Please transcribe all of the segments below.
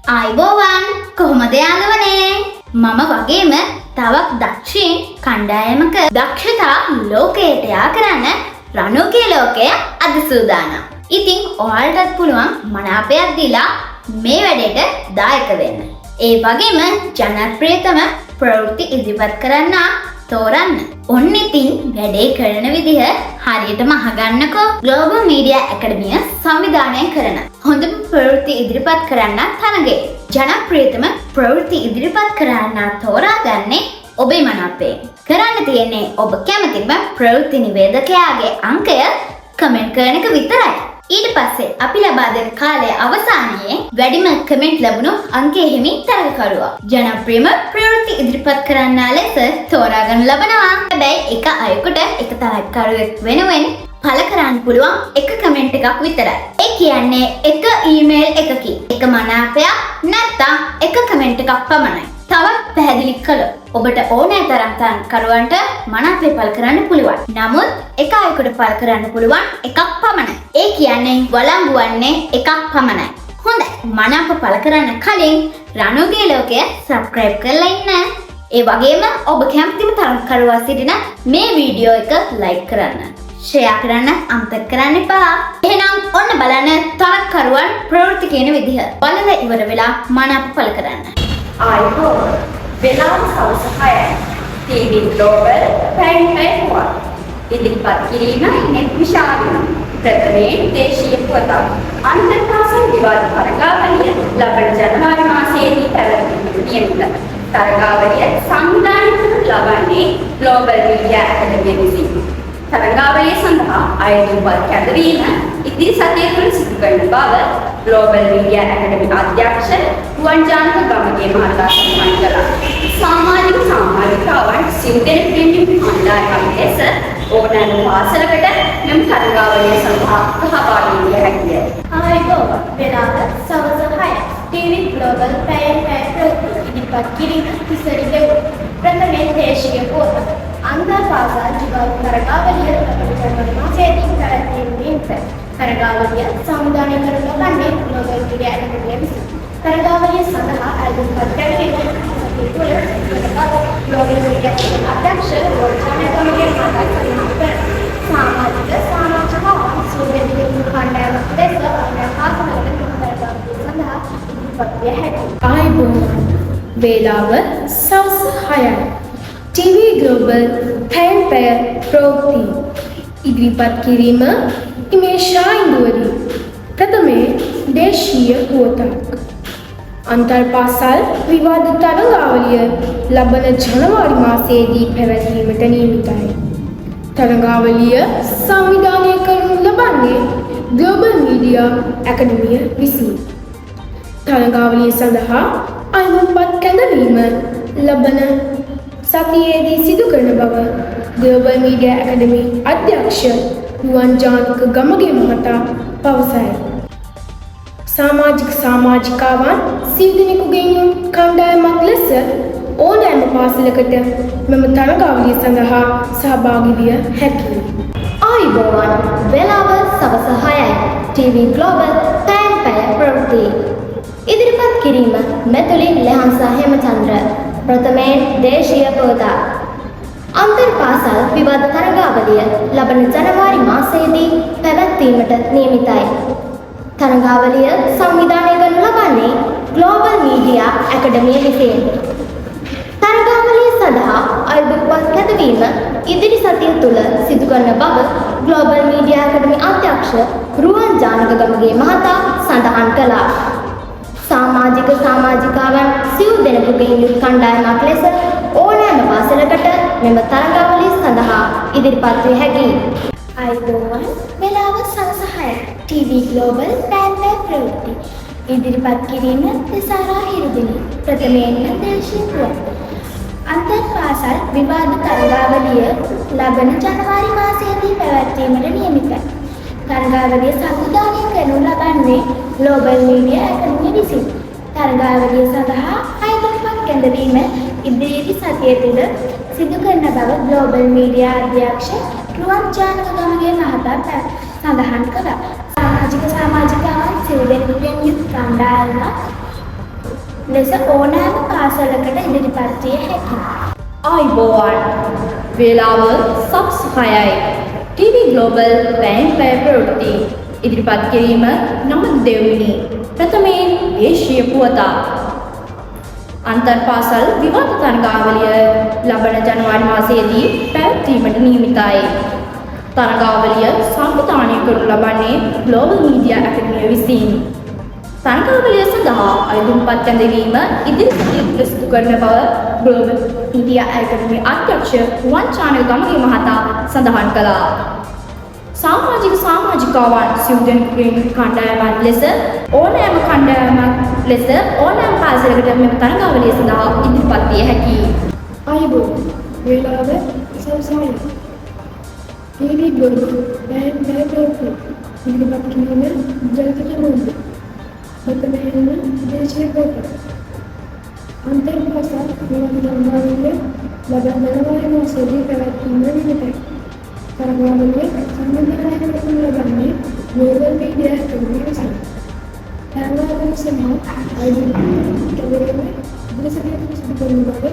ආයිබෝවන් කොහොමද යාළුවනේ? මම වගේම තවත් දක්ෂින් කණ්ඩායමක දක්ෂතා ලෝකයට යා කරන්න රණුගේ ලෝකය අද සූදානම්. ඉතින් ඔයාලටත් පුළුවන් මනාපයක් දීලා මේ වැඩේට දායක වෙන්න. ඒ වගේම ජනප්‍රියතම ප්‍රවෘත්ති ඉදිරිපත් කරන්න තෝරන්න. ඔන්න ඉතින් වැඩේ කරන විදිහ හරියටම අහගන්නකෝ. ග්ලෝබල් මීඩියා ඇකඩමිය සංවිධානය කරන හොඳම ප්‍රවෘත්ති ඉදිරිපත් කරන්න තරගයේ ජනප්‍රියතම ප්‍රවෘත්ති ඉදිරිපත් කරන්න තෝරාගන්නේ ඔබේ මනාපයෙන්. කරන්න තියෙන්නේ ඔබ කැමතිම ප්‍රවෘත්ති නිවේදකයාගේ අංකය කමෙන්ට් කරන එක විතරයි. ඊට පස්සේ අපි ලබා දෙන කාලය අවසානයේ වැඩිම කමෙන්ට් ලැබුණු අංකයේ හිමි තරගකරුවා ජනප්‍රියම ප්‍රවෘත්ති ඉදිරිපත් කරන්නා ලෙස තෝරාගනු ලබනවා. හැබැයි එක අයෙකුට එක තරගකරුවෙක් වෙනුවෙන් පළ කරන්න පුළුවන් එක කමෙන්ට් එකක් විතරයි. ඒ කියන්නේ එක ඊමේල් එකකින් එක මනාපයක් නැත්නම් එක කමෙන්ට් එකක් පමණයි. තවත් පැහැදිලි කළොත් ඔබට ඕනෑ තරම් තරගකරුවන්ට මනාපය පළ කරන්න පුළුවන්. නමුත් එක අයෙකුට පළ කරන්න පුළුවන් එකක් පමණයි. ඒ කියන්නේ වළංගු වන්නේ එකක් පමණයි. හොඳයි. මනාප පළ කරන්න කලින් රණුගේ ලෝකය සබ්ස්ක්‍රයිබ් කරලා ඉන්න. ඒ වගේම ඔබ කැමතිම තරගකරුවා සිටින මේ වීඩියෝ එක ලයික් කරන්න. ෂෙයා කරන්න අමතක කරන්න එපා. එහෙනම් ඔන්න බලන්න තරගකරුවන් ප්‍රවෘත්ති කියන විදිහ. බලලා ඉවර වෙලා මනාප පළ කරන්න. ආයිබෝවන් වෙලාව සවස් 6යි. TV Global පැන් ඉදිරිපත් කිරීම නෙත් විශාලයි. ප්‍රථමයෙන් දේශීය පුවතක් අන්තර්ජාල විවාද තරගාවලිය ලබන ජනවාරි මාසයේදී පැවැත්වෙනු නියමිතයි. තරගාවලිය සංවිධානය කරනු ලබන්නේ Global Media Academy විසින්. තරගාවලිය සඳහා අයදුම්පත් කැඳවීම ඉදිරි සතිය තුළ සිදු කරන බව Global Media Academy අධ්‍යක්ෂ රුවන්ජානක ගමගේ මහතා සඳහන් කළා. සාමාජිකාවන් සිව් දෙනෙක් වෙනුවෙන් කණ්ඩායමක් ලෙස ඕනෑම පාසලකට මෙම තරගාවලිය සඳහා සහභාගී විය හැකිය. ආයිබෝවන් වෙලාව සවස් 6යි. TV Global පැයෙන් ප්‍රවෘත්ති ඉදිරිපත් කිරීම තිසරි දෙව්. ප්‍රථමයෙන් දේශීය පුවත අන්තර්පාසල් විවාද තරගාවලිය ලබන ජනවාරි මාසයේදී පැවැත්වෙනු නියමිතයි. තරගාවලිය සංවිධානය කරනු ලබන්නේ Global Media Academy විසින්. තරගාවලිය සඳහා අයදුම්පත් කැඳවීම සතිය තුළ Global Media Academy අධ්‍යක්ෂ රුවන්ජානක ගමගේ මහතා සඳහන් කළා. සමාජිකාවන් සූදෙනින් කණ්ඩායමක් ලෙස පාසලකට තරගාවලිය සඳහා ඉදිරිපත් විය හැකියි. ආයිබෝවන් වේලාව සවස් 6යි. TV Global පැන් ප්‍රවෘත්ති ඉදිරිපත් කිරීම ඉමේෂා ඉන්දුවරි. ප්‍රථමයෙන් දේශීය පුවතක් අන්තර්පාසල් විවාද තරගාවලිය ලබන ජනවාරි මාසයේදී පැවැත්වීමට නියමිතයි. තරගාවලිය සංවිධානය කරනු ලබන්නේ Global Media Academy විසින්. තරගාවලිය සඳහා අයදුම්පත් කැඳවීම ලබන සතියේදී සිදු කරන බව Global Media Academy අධ්‍යක්ෂ රුවන්ජානක ගමගේ මහතා පවසයි. සමාජිකාවන් සිව් දෙනෙකුගෙන් කණ්ඩායමක් ලෙස ඕනෑම පාසලකට මෙම තරගාවලිය සඳහා සහභාගී විය හැකියි. ආයිබෝවන් වෙලාව සවස් 6යි. TV Global පැන් ප්‍රවෘත්ති ඉදිරිපත් කිරීම මෙතුලින් ලෙහන්සා හේමචන්ද්‍ර. ප්‍රථමයෙන් දේශීය පුවත අන්තර්පාසල් විවාද තරගාවලිය ලබන ජනවාරි මාසයේදී පැවැත්වීමට නියමිතයි. තරගාවලිය සංවිධානය කරනු ලබන්නේ Global Media Academy විසින්. තරගාවලිය සඳහා අයදුම්පත් කැඳවීම ඉදිරි සතිය තුළ සිදු කරන බව Global Media Academy අධ්‍යක්ෂ රුවන්ජානක ගමගේ මහතා සඳහන් කළා. සමාජිකාවන් සිව් දෙනෙකුගෙන් යුත් කණ්ඩායමක් ලෙස ඕනෑම පාසලකට මෙම තරගාවලිය සඳහා ඉදිරිපත් විය හැකියි. ආයිබෝවන් වෙලාව සවස් 6යි. TV Global පැන් ප්‍රවෘත්ති ඉදිරිපත් කිරීම තිසාරා හිරුදිනි. ප්‍රථමයෙන් දේශීය පුවත් අන්තර්පාසල් විවාද තරගාවලිය ලබන ජනවාරි මාසයේදී පැවැත්වීමට නියමිතයි. තරගාවලිය සංවිධානය කරනු ලබන්නේ Global Media Academy විසින්. තරගාවලිය සඳහා අයදුම්පත් කැඳවීම ඉදිරි සතිය තුළ සිදු කරන බව Global Media අධ්‍යක්ෂ රුවන්ජානක ගමගේ මහතා සඳහන් කළා. සමාජිකාවන් සිව් දෙනෙකුගෙන් යුත් කණ්ඩායමක් ලෙස ඕනෑම පාසලකට ඉදිරිපත් විය හැකියි. ආයිබෝවන් වේලාව සවස් 6යි. TV Global පැන් පැය ප්‍රවෘත්ති ඉදිරිපත් කිරීම 9 දෙවනි ප්‍රථමයෙන් දේශීය පුවතක්. අන්තර් පාසල් විවාද තරගාවලිය ලබන ජනවාරි මාසයේදී පැවැත්වීමට නියමිතයි. තරගාවලිය සංවිධානය කරනු ලබන්නේ Global Media Academy විසින්. තරගාවලිය සඳහා අයදුම්පත් කැඳවීම ඉදිරි සතියේ සිදු කරන බව Global Media Academy අධ්‍යක්ෂ රුවන් චානක ගමගේ මහතා සඳහන් කළා. සමාජිකාවන් සිව් දෙනෙකුගේ කණ්ඩායමක් ලෙස ඕනෑම පාසලකට මෙම තරගාවලිය සඳහා ඉදිරිපත් විය හැකියි. ආයිබෝ වේලාව සවසයි. TV Global පැන් පැය ප්‍රවෘත්ති ඉදිරිපත් කිරීම ජනිත මුද්ද. ප්‍රථමයෙන් දේශීය පුවතක්. අන්තර් පාසල් විවාද තරගාවලිය ලබන ජනවාරි මාසයේදී පැවැත්වීමට නියමිතයි. තරගාවලිය සංවිධානය කරනු ලබන්නේ Global Media Academy විසින්. තරගාවලිය සඳහා අයදුම් කැඳවීම ඉදිරි සතියේ සිදු කරන බව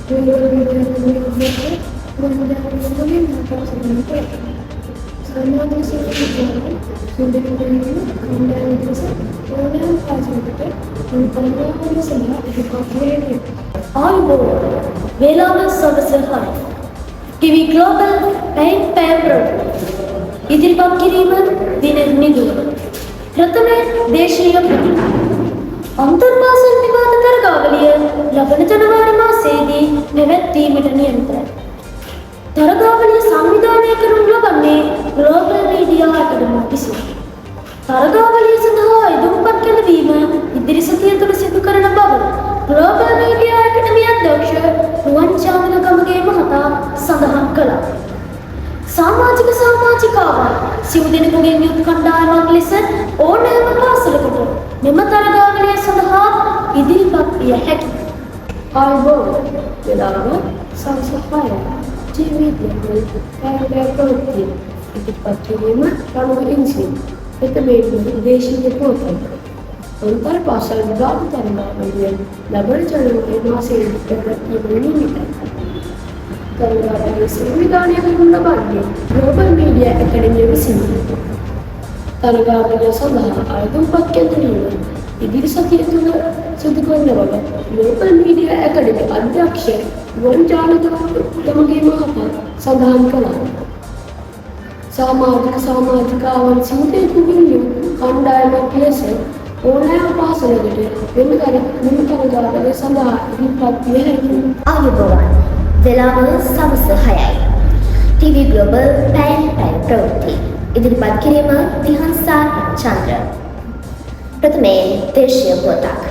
Global Media Academy අධ්‍යක්ෂ රුවන් චානක ගමගේ මහතා සඳහන් කළා. සමාජික සේවකයන් සුන්දරවලින් කණ්ඩායම් ලෙස ඕනෑම පාසලකට තරගාවලිය සඳහා ඉදිරිපත් විය හැකියි. ආයිබෝ වේලාව සවස් 6යි. TV Global පැන් පැය ප්‍රවෘත්ති ඉදිරිපත් කිරීම දින නිදුල. ප්‍රථමයෙන් දේශීය පුවතක්. අන්තර් පාසල් විවාද තරගාවලිය ලබන ජනවාරි මාසයේදී පැවැත්වීමට නියමිතයි. තරගාවලිය සංවිධානය කරනු ලබන්නේ Global Media Academy විසින්. තරගාවලිය සඳහා අයදුම්පත් කැඳවීම ඉදිරි සතිය තුළ සිදු කරන බව Global Media Academy අධ්‍යක්ෂ රුවන් චානක ගමගේ මහතා සඳහන් කළා. සමාජිකාවන් සිව් දෙනෙකුගෙන් යුත් කණ්ඩායමක් ලෙස ඕනෑම පාසලකට මෙම තරගාවලිය සඳහා ඉදිරිපත් විය හැකියි. ආයිබෝ වේලාව සවස් 6යි. TV Global පැන් පැය ප්‍රවෘත්ති ඉදිරිපත් කිරීම රණුක ඉන්සින්. ප්‍රථමයෙන් දේශීය පුවතක්. අන්තර් පාසල් විවාද තරගාවලිය ලබන ජනවාරි මාසයේදී පැවැත්වීමට නියමිතයි. තරගාවලිය සංවිධානය කරනු ලබන්නේ Global Media Academy විසින්. තරගාවලිය සඳහා අයදුම්පත් කැඳවීම ඉදිරි සතිය තුළ සිදු කරන බව Global Media Academy අධ්‍යක්ෂ රුවන් චානක ගමගේ මහතා සඳහන් කළා. සමාජිකාවන් සිව් දෙනෙකුගෙන් යුත් කණ්ඩායමක් ලෙස ඕනෑම පාසලකට මෙම තරගාවලිය සඳහා ඉදිරිපත් විය හැකියි. ආයුබෝවන් වේලාව සවස් 6යි. TV Global පැන් පැය ප්‍රවෘත්ති ඉදිරිපත් කිරීම තිහන්සා චන්ද්‍ර. ප්‍රථමයෙන් දේශීය පුවතක්.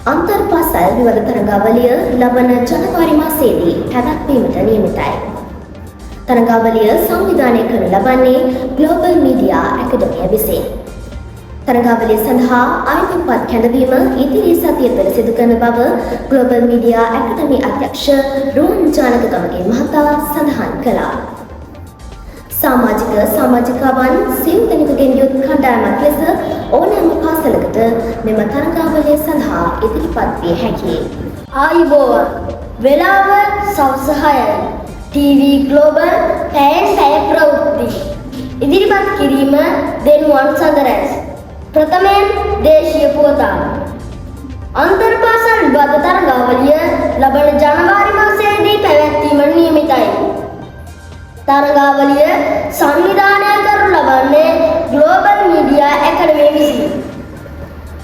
අන්තර් පාසල් විවාද තරගාවලිය ලබන ජනවාරි මාසයේදී පැවැත්වීමට නියමිතයි. තරගාවලිය සංවිධානය කරනු ලබන්නේ Global Media Academy විසින්. තරගාවලිය සඳහා අයදුම්පත් කැඳවීම ඉදිරි සතිය තුළ සිදු කරන බව Global Media Academy අධ්‍යක්ෂ රුවන් චානක ගමගේ මහතා සඳහන් කළා. සමාජිකාවන් සිව් දෙනෙකුගෙන් යුත් කණ්ඩායමක් ලෙස ඕනෑම පාසලකට මෙම තරගාවලිය සඳහා ඉදිරිපත් විය හැකියි. ආයිබෝවන් වේලාව සවස් 6යි. TV Global පැන් පැය ප්‍රවෘත්ති ඉදිරිපත් කිරීම දෙනුවන් සඳරැස්. ප්‍රථමයෙන් දේශීය පුවතක්. අන්තර් පාසල් විවාද තරගාවලිය ලබන ජනවාරි මාසයේදී පැවැත්වීමට නියමිතයි. තරගාවලිය සංවිධානය කරනු ලබන්නේ Global Media Academy විසින්.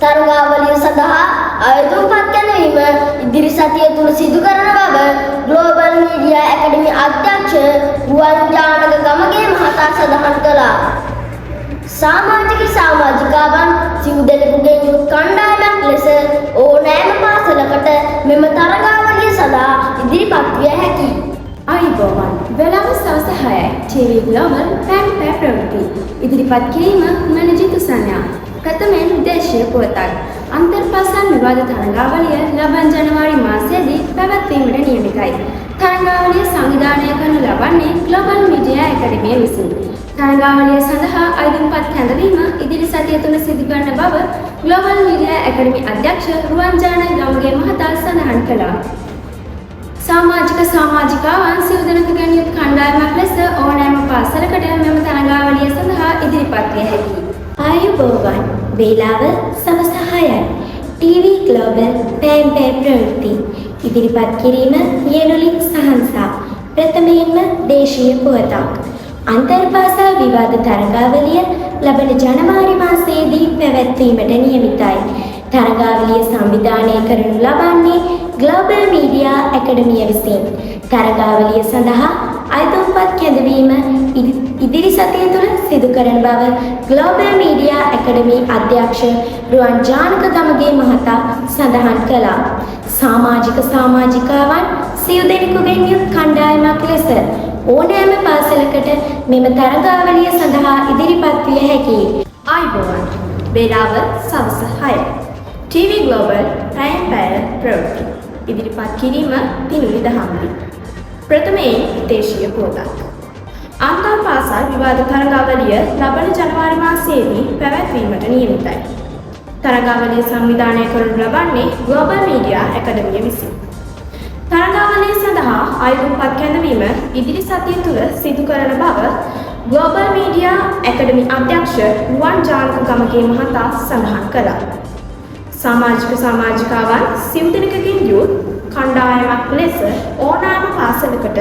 තරගාවලිය සඳහා අයදුම්පත් කැඳවීම ඉදිරි සතිය තුළ සිදු කරන බව Global Media Academy අධ්‍යක්ෂ රුවන් චානක ගමගේ මහතා සඳහන් කළා. සමාජිකාවන් සිව් දෙනෙකුගෙන් යුත් කණ්ඩායමක් ලෙස ඕනෑම පාසලකට මෙම තරගාවලිය සඳහා ඉදිරිපත් විය හැකියි. ආයිබෝවන් වේලාව සවස් 6යි. TV Global පැන් පැය ප්‍රවෘත්ති ඉදිරිපත් කිරීම මනජිත සන්‍යා. ප්‍රථමයෙන් දේශීය පුවතක්. අන්තර් පාසල් විවාද තරගාවලිය ලබන ජනවාරි මාසයේදී පැවැත්වීමට නියමිතයි. තරගාවලිය සංවිධානය කරනු ලබන්නේ Global Media Academy විසින්. තරගාවලිය සඳහා අයදුම්පත් කැඳවීම ඉදිරි සතිය තුළ සිදු කරන බව ග්ලෝබල් මීඩියා ඇකඩමි අධ්‍යක්ෂ රුවන්ජාන ගමගේ මහතා සඳහන් කළා. සමාජික සමාජිකාවන් සිව් දෙනෙකුගෙන් යුත් කණ්ඩායමක් ලෙස ඕනෑම පාසලකට මෙම තරඟාවලිය සඳහා ඉදිරිපත් විය හැකියි. ආයුබෝවන් වේලාව සවස 6යි. ටීවී ග්ලෝබල් පෑම් පෑ ප්‍රවෘත්ති ඉදිරිපත් කිරීම යනුලින් සහන්සා ප්‍රථමයෙන්ම දේශීය පුවතක්. අන්තර්පාසල් විවාද තරඟාවලිය ලබන ජනවාරි මාසයේදී පැවැත්වීමට නියමිතයි. තරඟාවලිය සංවිධානය කරනු ලබන්නේ ග්ලෝබල් මීඩියා ඇකඩමිය විසින්. තරඟාවලිය සඳහා අයතුම්පත් කැඳවීම ඉදිරි සතිය තුළ සිදු කරන බව ග්ලෝබල් මීඩියා ඇකඩමි අධ්‍යක්ෂ රුවන් ජානක ගමගේ මහතා සඳහන් කළා. සමාජික සමාජිකාවන් සිව් දෙනෙකුගෙන් යුත් කණ්ඩායමක් ලෙස ඕනෑම පාසලකට මෙම තරඟාවලිය සඳහා ඉදිරිපත් විය හැකියි. ආයුබෝවන් වේලාව සවස 6යි. ටීවී ග්ලෝබල් පෑම් පෑ ප්‍රවෘත්ති ඉදිරිපත් කිරීම දිනුලි දහම්වි. ප්‍රථමයෙන් දේශීය පුවතක්. අන්තර්පාසල් විවාද තරඟාවලිය ලබන ජනවාරි මාසයේදී පැවැත්වීමට නියමිතයි. තරඟාවලිය සංවිධානය කරනු ලබන්නේ ග්ලෝබල් මීඩියා ඇකඩමිය විසින්. තරඟාවලිය සඳහා ආයුධපත් කැඳවීම ඉදිරි සතිය තුළ සිදු කරන බව ග්ලෝබල් මීඩියා ඇකඩමි අධ්‍යක්ෂ රුවන් ජානක ගමගේ මහතා සඳහන් කළා. සමාජික සමාජිකාවන් සිව් දෙනෙකුගෙන් යුත් කණ්ඩායමක් ලෙස ඕනෑම පාසලකට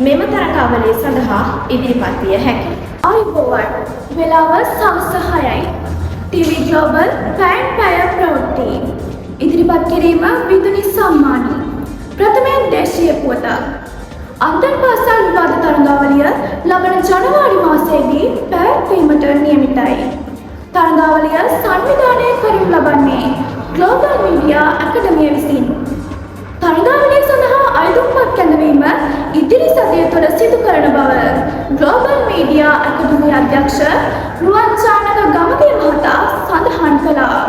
මෙම තරඟාවලිය සඳහා ඉදිරිපත් විය හැකියි. ආයුබෝවන් වේලාව සවස 6යි. ටීවී ග්ලෝබල් පෑම් පෑ ප්‍රවෘත්ති ඉදිරිපත් කිරීම විදුලි සම්මානයි. ප්‍රථමයෙන් දේශීය පුවතක්. අන්තර්පාසල් විවාද තරඟාවලිය ලබන ජනවාරි මාසයේදී පැවැත්වීමට නියමිතයි. තරඟාවලිය සංවිධානය කරනු ලබන්නේ ග්ලෝබල් මීඩියා ඇකඩමිය විසින්. තරඟාවලිය සඳහා අයදුම්පත් කැඳවීම ඉදිරි සතිය තුළ සිදු කරන බව ග්ලෝබල් මීඩියා ඇකඩමිය අධ්‍යක්ෂ රුවන් ජානක ගමගේ මහතා සඳහන් කළා.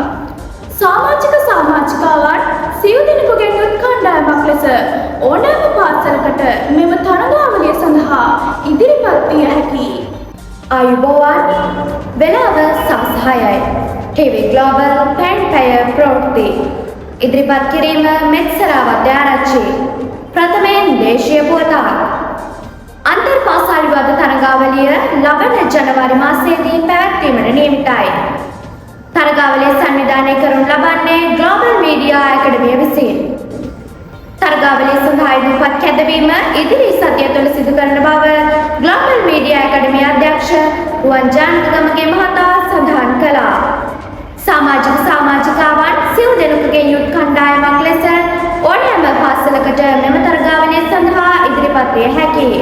සමාජික සමාජිකාවන් සිව් දෙනෙකුගෙන් යුත් කණ්ඩායමක් ලෙස ඕනෑම පාසලකට මෙම තරඟාවලිය සඳහා ඉදිරිපත් විය හැකියි. ආයුබෝවන් වේලාව සවස් 6යි. ටීවී ග්ලෝබල් පෑම් පෑ ප්‍රවෘත්ති ඉදිරිපත් කිරීම මෙත්සරාවත් ආරච්චි. ප්‍රථමයෙන් දේශීය පුවතක්. අන්තර්පාසල් විවාද තරඟාවලිය ලබන ජනවාරි මාසයේදී පැවැත්වීමට නියමිතයි. තරඟාවලිය සංවිධානය කරනු ලබන්නේ ග්ලෝබල් මීඩියා ඇකඩමිය විසින්. තරඟාවලිය සඳහා ඉදිරිපත් කැඳවීම ඉදිරි සතිය තුළ සිදු කරන බව ග්ලෝබල් මීඩියා ඇකඩමිය අධ්‍යක්ෂ රුවන් ජානක ගමගේ මහතා සඳහන් කළා. සමාජික සමාජිකාවන් සිව් දෙනෙකුගෙන් යුත් කණ්ඩායමක් ලෙස ඕනෑම පාසලකට මෙම තරඟාවලිය සඳහා ඉදිරිපත් විය හැකියි.